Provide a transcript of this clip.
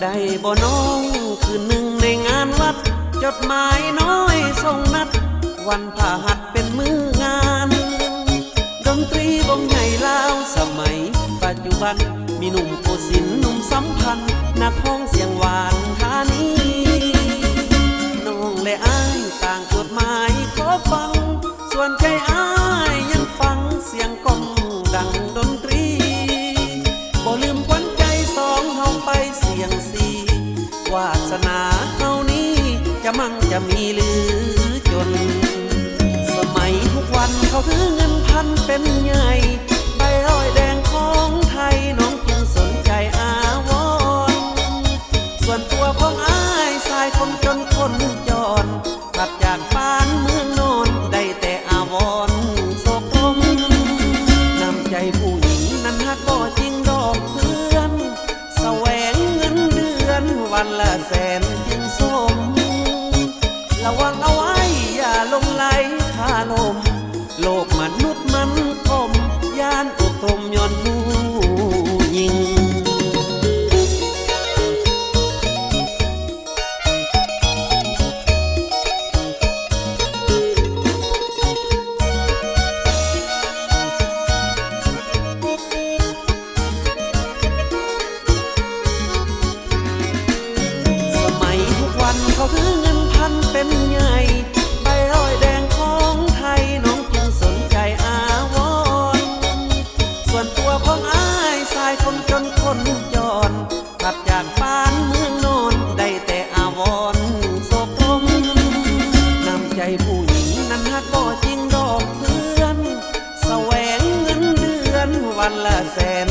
ได้บ่น้องคืนหนึ่งในงานวัดจดหมายน้อยส่งนัดวันพฤหัสเป็นมื้องานดนตรีวงใหญ่ลาวสมัยปัจจุบันมีหนุ่มโกสินทร์หนุ่มสัมพันธ์นักห้องเสียงหวานธานีน้องและอ้ายต่างจดหมายขอฟังส่วนใจอ้ายยังฟังเสียงก้องดังดนตรีบ่ลืมขวัญใจสองเฮาไปเสียงสีวาสนาเฮานี้จะมั่งจะมีหรือจนสมัยทุกวันเขาถือเงินพันเป็นใหญ่ใบร้อยแดงของไทยน้องจึงสนใจอาวรส่วนตัวของอ้ายสายคนจนคนจรขับจากบ้านเมืองนอนได้แต่อาวรโศกตมน้ำใจผู้หญิงนั้นฮักก็จริงดอกเพื่อนแสวงเงินเดือนวันละแสนจึงสมระวังเอาไว้อย่าลงไหลคาลมโลกมนุษย์มันคมย่านอกตมย้อนผู้หญิงเขาถือเงินพันเป็นใหญ่ใบร้อยแดงของไทยน้องจึงสนใจอาวรส่วนตัวของอ้ายสายคนจนคนจรขับจากบ้านเมืองนอนได้แต่อาวรโศกตมน้ำใจผู้หญิงนั้นฮักก็จริงดอกเพื่อนแสวงเงินเดือนวันละแสน